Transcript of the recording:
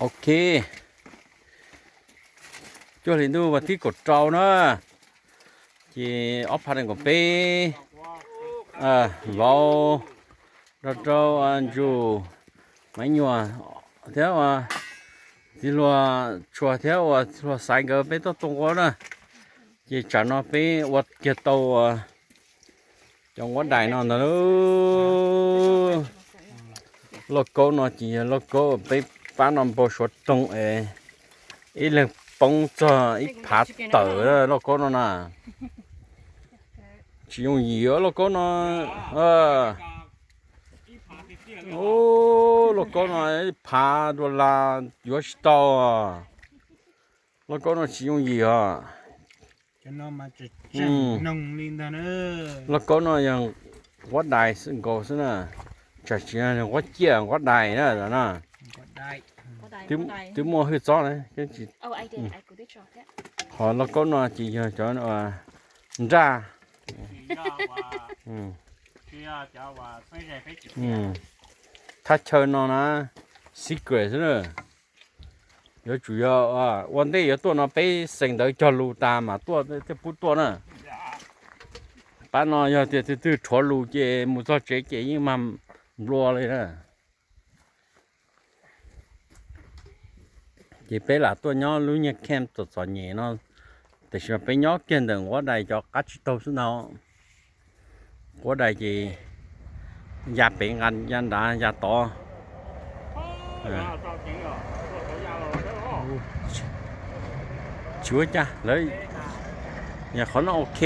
โอเคช่วยเห็นดูว่าที่กดเจ้าเนาะที่ออฟพันกับเป้เราเจ้าอันจูไม่ยัวเท่าว่าที่รัวชัวเท่าว่ารัวสายเกอเป้ตัวตรงกันนะที่จันทร์เป้วัดเกียรติจังหวัดใดนอนนะลูกโลโก้เนาะจีโลโก้ไปป้านอนโบสถ์ตรงอีเรื่องปงจะอีผาเต๋อโลโก้เนาะนะชิวยี่โลโก้เนาะโอ้โลโก้เนาะผาดูลาอยู่สตอโลโก้เนาะชิวยี่จะนอนมาจะนงลินดาเนอ แล้วก็เนาะยังวัดใดซึ่งก็ซึ่งน่ะจะเชื่อเนี่ยวัดเจียงวัดใดนะแต่น่ะ ก็ได้ ถึงมัวคือซ้อนเลยก็จิ Oh, I did. I could shot it. ขอแล้วก็เนาะจีจะเนาะจ้าถ้าเชิญเนาะนะ secret ใช่ไหม有主要วันนี้有ตัวเนาะไปเซ็งเดอจอลูตามมาตัวจะพูดตัวน่ะป้าเนาะ要จะชอลูเจมุซอเจยิ่งมันรัวเลยนะchỉ bé là tôi nhớ lúc nhớ kem tôi sợ nhẹ nó thì sẽ bé nhớ kem đừng quá đầy cho cá chích tàu xuống nào quá đầy gì gia biển anh gia đã gia to chúa cha lấy nhà khó nó ok